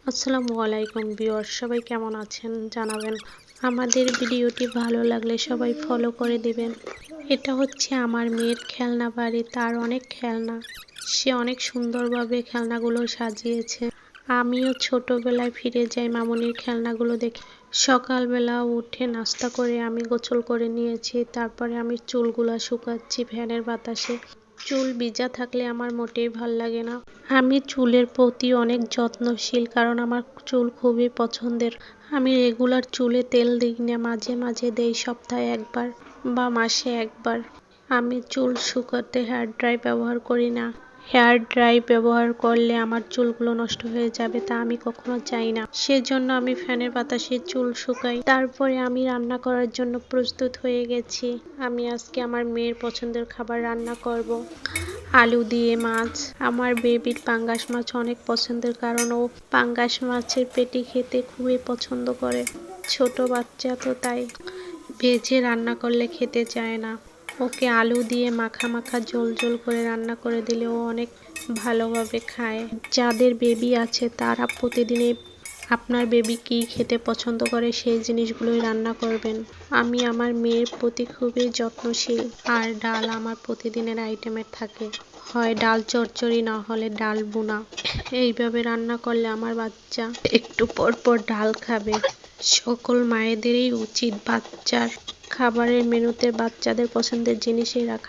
আসসালামু আলাইকুম ভিউয়ার্স, সবাই কেমন আছেন জানাবেন। আমাদের ভিডিওটি ভালো লাগলে সবাই ফলো করে দিবেন। এটা হচ্ছে আমার মেয়ের খেলনা বাড়ি, তার অনেক খেলনা। সে অনেক সুন্দরভাবে খেলনাগুলো সাজিয়েছে। আমিও ছোটবেলায় ফিরে যাই মামুনির খেলনাগুলো দেখে। সকালবেলা উঠে নাস্তা করে আমি গোসল করে নিয়েছি, তারপরে আমি চুলগুলা শুকাচ্ছি ফ্যানের বাতাসে। চুল ভিজা থাকলে আমার মোটেই ভাল লাগে না। আমি চুলের প্রতি অনেক যত্নশীল, কারণ আমার চুল খুবই পছন্দের। আমি রেগুলার চুলে তেল দিই না, মাঝে মাঝে দেই, সপ্তাহে একবার বা মাসে একবার। আমি চুল শুকাতে হেয়ার ড্রাই ব্যবহার করি না। হেয়ার ড্রাই ব্যবহার করলে আমার চুলগুলো নষ্ট হয়ে যাবে, তা আমি কখনো চাই না। সেজন্য আমি ফ্যানের বাতাসে চুল শুকাই। তারপরে আমি রান্না করার জন্য প্রস্তুত হয়ে গেছি। আমি আজকে আমার মেয়ের পছন্দের খাবার রান্না করব। আলু দিয়ে মাছ। আমার বেবির পাঙ্গাস মাছ অনেক পছন্দের, কারণ ও পাঙ্গাস মাছের পেটি খেতে খুবই পছন্দ করে। ছোট বাচ্চা তো, তাই ভেজে রান্না করলে খেতে চায় না। ওকে আলু দিয়ে মাখা মাখা ঝোল ঝোল করে রান্না করে দিলে ও অনেক ভালোভাবে খায়। যাদের বেবি আছে তারা প্রতিদিনই আপনার বেবি কী খেতে পছন্দ করে সেই জিনিসগুলোই রান্না করবেন। আমি আমার মেয়ের প্রতি খুবই যত্নশীল। আর ডাল আমার প্রতিদিনের আইটেমে থাকে, হয় ডাল চচ্চড়ি, না হলে ডাল ভুনা। এইভাবে রান্না করলে আমার বাচ্চা একটু পর পর ডাল খাবে। সকল মায়েদেরই উচিত বাচ্চার খাবারের মেনুতে বাচ্চাদের পছন্দের জিনিসই রাখা।